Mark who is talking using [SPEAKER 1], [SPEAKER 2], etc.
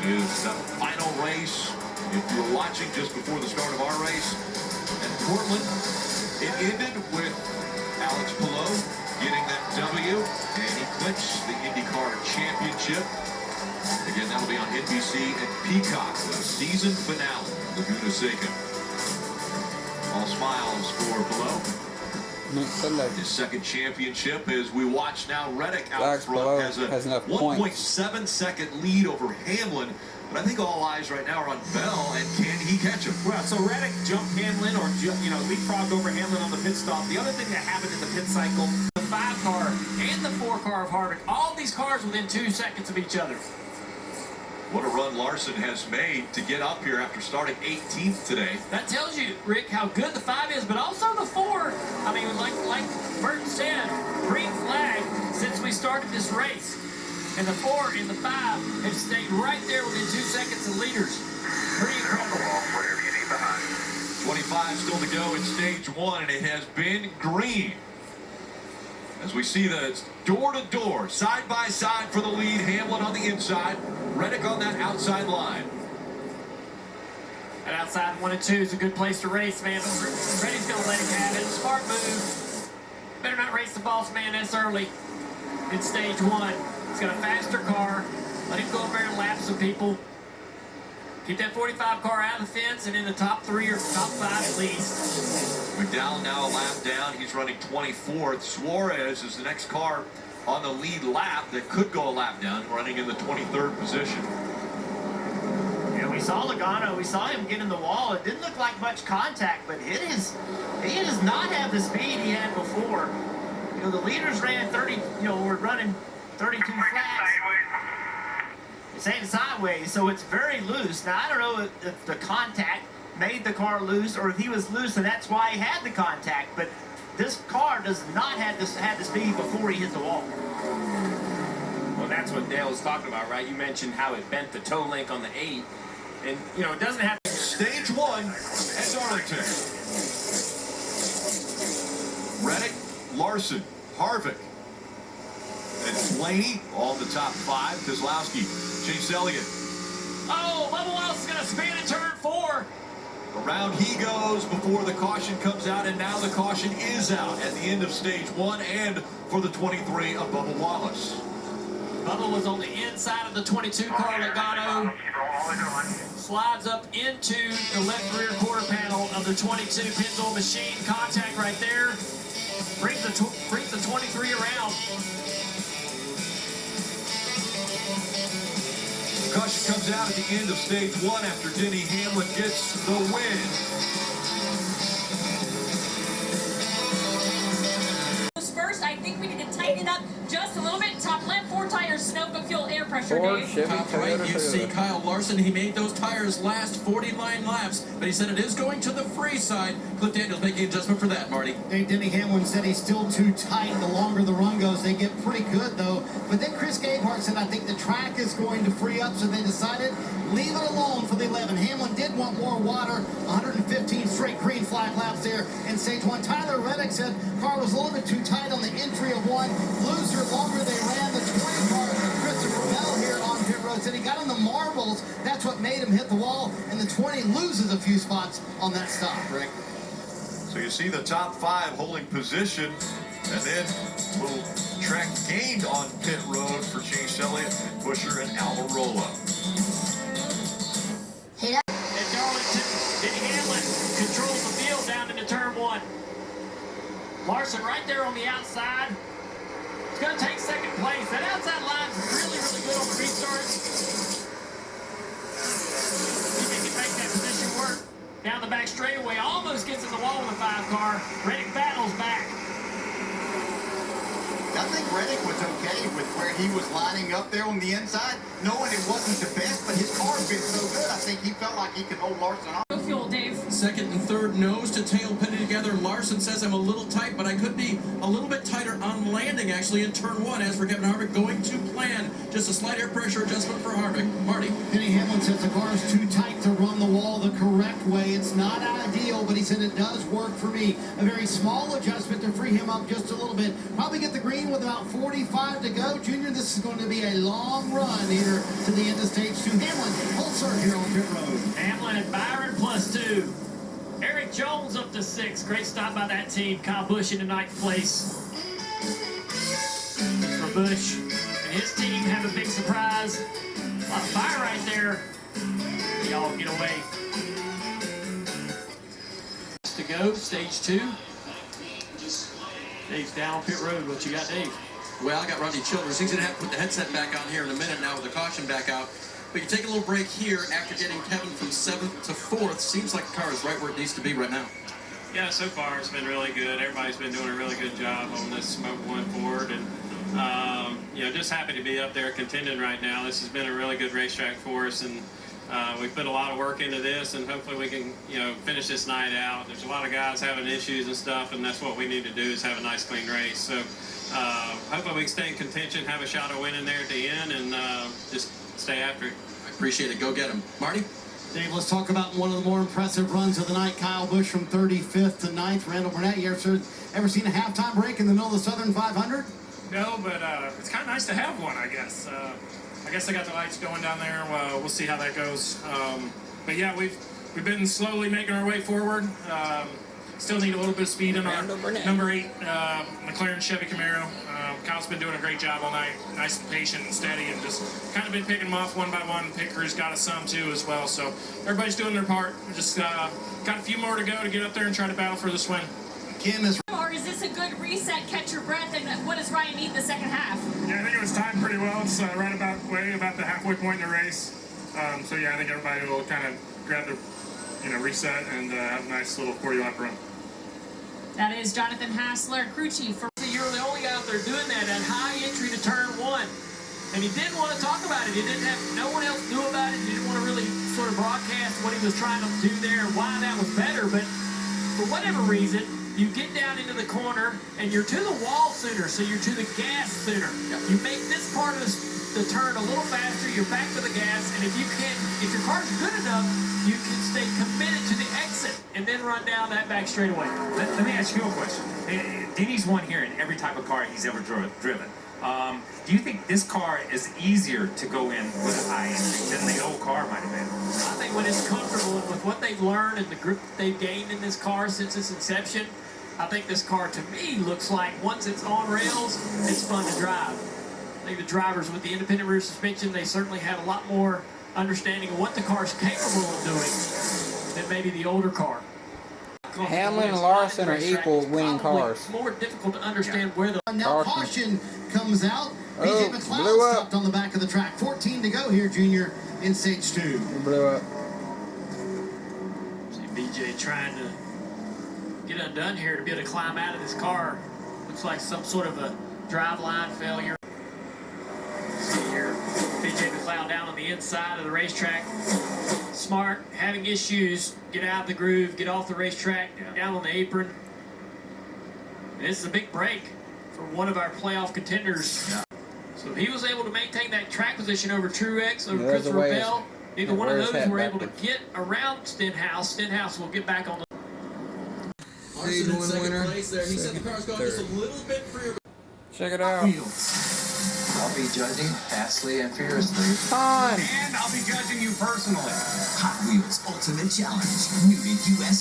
[SPEAKER 1] is the final race. If you were watching just before the start of our race at Portland, it ended with Alex Palou getting that W, and he clinched the IndyCar Championship. Again, that'll be on NBC and Peacock, the season finale, Laguna Seca. All smiles for Palou. His second championship as we watch now. Reddick out front has a 1.7-second lead over Hamlin. But I think all eyes right now are on Bell, and can he catch him?
[SPEAKER 2] Well, so Reddick jumped Hamlin, or leapfrogged over Hamlin on the pit stop. The other thing that happened in the pit cycle, the 5-car and the 4-car of Harvick, all these cars within 2 seconds of each other.
[SPEAKER 1] What a run Larson has made to get up here after starting 18th today.
[SPEAKER 2] That tells you, Rick, how good the 5 is, but also the 4. I mean, like Burton said, green flag since we started this race. And the 4 and the 5 have stayed right there within 2 seconds of leaders. Pretty incredible.
[SPEAKER 1] 25 still to go in stage 1, and it has been green. As we see that it's door-to-door, side-by-side for the lead. Hamlin on the inside, Reddick on that outside line.
[SPEAKER 2] And outside 1 and 2 is a good place to race, man. Reddick's going to let him have it. Smart move. Better not race the boss man this early in stage 1. He's got a faster car. Let him go over there and lap some people. Keep that 45 car out of the fence and in the top 3 or top 5 at least.
[SPEAKER 1] McDowell now a lap down. He's running 24th. Suarez is the next car on the lead lap that could go a lap down, running in the 23rd position.
[SPEAKER 2] Yeah, we saw Logano. We saw him get in the wall. It didn't look like much contact, but he does not have the speed he had before. You know, the leaders ran 30, were running 32 flats. It's aimed sideways, so it's very loose. Now, I don't know if the contact made the car loose or if he was loose and that's why he had the contact, but this car does not have the speed before he hit the wall.
[SPEAKER 3] Well, that's what Dale was talking about, right? You mentioned how it bent the toe link on the 8, and, it doesn't have to...
[SPEAKER 1] Stage 1 at Darlington. Reddick, Larson, Harvick, and Blaney all in the top 5. Keselowski, Chase Elliott.
[SPEAKER 2] Oh, Bubba Wallace is going to spin in turn 4.
[SPEAKER 1] Around he goes before the caution comes out, and now the caution is out at the end of stage 1 and for the 23 of Bubba Wallace.
[SPEAKER 2] Bubba was on the inside of the 22 car. Logano slides up into the left rear quarter panel of the 22 Pennzoil machine. Contact right there. Brings the 23 around.
[SPEAKER 1] Caution comes out at the end of stage 1 after Denny Hamlin gets the win.
[SPEAKER 4] First, I think we need to tighten up just a little bit. Top left, 4 tires, Sunoco fuel, air pressure, Dave.
[SPEAKER 5] Top right, you see Kyle Larson. He made those tires last 49 laps, but he said it is going to the free side. Cliff Daniels making an adjustment for that, Marty.
[SPEAKER 6] Denny Hamlin said he's still too tight. The longer the run goes, they get pretty good, though. But then Chris Gabehart said, I think the track is going to free up, so they decided, leave it alone for the 11. Hamlin did want more water. 115 straight green flag laps there in stage 1. Tyler Reddick said car was a little bit too tight on the entry of 1. Loser longer they ran. The 20 car, Christopher Bell here on pit road said he got on the marbles. That's what made him hit the wall. And the 20 loses a few spots on that stop, Rick.
[SPEAKER 1] So you see the top 5 holding position, and then a little track gained on pit road for Chase Elliott, Busher, and Almirola.
[SPEAKER 2] At Darlington, Denny Hamlin controls the field down into turn 1. Larson right there on the outside. He's going to take second place. That outside line's really, really good on the restart. He can make that position work. Down the back straightaway, almost gets in the wall with a 5 car. Reddick battles back.
[SPEAKER 7] I think Reddick was okay with where he was lining up there on the inside, knowing it wasn't the best, but his car's been so good, I think he felt like he could hold Larson off.
[SPEAKER 4] Fuel, Dave.
[SPEAKER 5] Second and third nose to tail pitted together. Larson says I'm a little tight, but I could be a little bit tighter on landing actually in turn 1. As for Kevin Harvick, going to plan. Just a slight air pressure adjustment for Harvick. Marty.
[SPEAKER 6] Denny Hamlin says the car is too tight to run the wall the correct way. It's not ideal, but he said it does work for me. A very small adjustment to free him up just a little bit. Probably get the green with about 45 to go. Junior, this is going to be a long run here to the end of stage 2. Hamlin here on pit road.
[SPEAKER 2] Hamlin and Byron +2. Eric Jones up to 6. Great stop by that team. Kyle Busch into 9th place. For Busch and his team have a big surprise. A lot of fire right there. They all get away. To go, stage 2. Dave's down on pit road. What you got, Dave?
[SPEAKER 5] Well, I got Rodney Childers. He's going to have to put the headset back on here in a minute now with the caution back out. But you take a little break here after getting Kevin from 7th to 4th. Seems like the car is right where it needs to be right now.
[SPEAKER 8] Yeah, so far it's been really good. Everybody's been doing a really good job on this smoke going forward. And, you know, just happy to be up there contending right now. This has been a really good racetrack for us. And we put a lot of work into this, and hopefully we can, you know, finish this night out. There's a lot of guys having issues and stuff, and that's what we need to do is have a nice, clean race. So hopefully we can stay in contention, have a shot at winning there at the end, and just stay after it.
[SPEAKER 5] I appreciate it. Go get him. Marty?
[SPEAKER 6] Dave, let's talk about one of the more impressive runs of the night. Kyle Busch from 35th to 9th. Randall Burnett, you ever seen a halftime break in the middle of the Southern 500?
[SPEAKER 9] No, but it's kind of nice to have one, I guess. I guess they got the lights going down there. We'll see how that goes. But yeah, we've been slowly making our way forward. Still need a little bit of speed in our number 8 McLaren Chevy Camaro. Kyle's been doing a great job all night. Nice and patient and steady, and just kind of been picking them off one by one. Pit crew's got us some too as well. So everybody's doing their part. We just got a few more to go to get up there and try to battle for this win.
[SPEAKER 6] Kim is.
[SPEAKER 4] Or is this a good reset, catch your breath, and what does Ryan need in the second half?
[SPEAKER 9] Yeah, I think it was timed pretty well. It's right about the halfway point in the race. So yeah, I think everybody will kind of grab the, reset and have a nice little 40-lap run.
[SPEAKER 4] That is Jonathan Hassler, crew chief for.
[SPEAKER 2] You're the only guy out there doing that at high entry to turn 1. And he didn't want to talk about it. He didn't have, no one else knew about it. He didn't want to really sort of broadcast what he was trying to do there and why that was better. But for whatever reason, you get down into the corner and you're to the wall sooner, so you're to the gas sooner. You make this part of the turn a little faster, you're back to the gas, and if your car's good enough, you can stay committed to the exit and then run down that back straightaway.
[SPEAKER 10] Let me ask you a question. Denny's won here in every type of car he's ever driven. Do you think this car is easier to go in with a high entry than the old car might have been?
[SPEAKER 2] I think when it's comfortable with what they've learned and the grip they've gained in this car since its inception, I think this car to me looks like once it's on rails, it's fun to drive. I think the drivers with the independent rear suspension, they certainly have a lot more understanding of what the car's capable of doing than maybe the older car.
[SPEAKER 11] Hamlin and Larson are equal winning cars.
[SPEAKER 2] More difficult to understand where the
[SPEAKER 6] now caution comes out. BJ McLeod stopped on the back of the track. 14 to go here, Junior, in stage 2.
[SPEAKER 11] It blew up.
[SPEAKER 2] See BJ trying to get undone here to be able to climb out of this car. Looks like some sort of a drive line failure. See here, BJ McLeod down on the inside of the racetrack. Smart, having issues, get out of the groove, get off the racetrack, down on the apron. This is a big break for one of our playoff contenders. So he was able to maintain that track position over Truex, over Christopher Bell. Neither one of those were able to get around Stenhouse. Stenhouse will get back on the
[SPEAKER 5] Larson in second place there. He said the car's gone just a little bit freer.
[SPEAKER 11] Check it out.
[SPEAKER 12] I'll be judging fastly and fiercely.
[SPEAKER 11] Time.
[SPEAKER 12] And I'll be judging you personally. Hot Wheels Ultimate Challenge. New to US.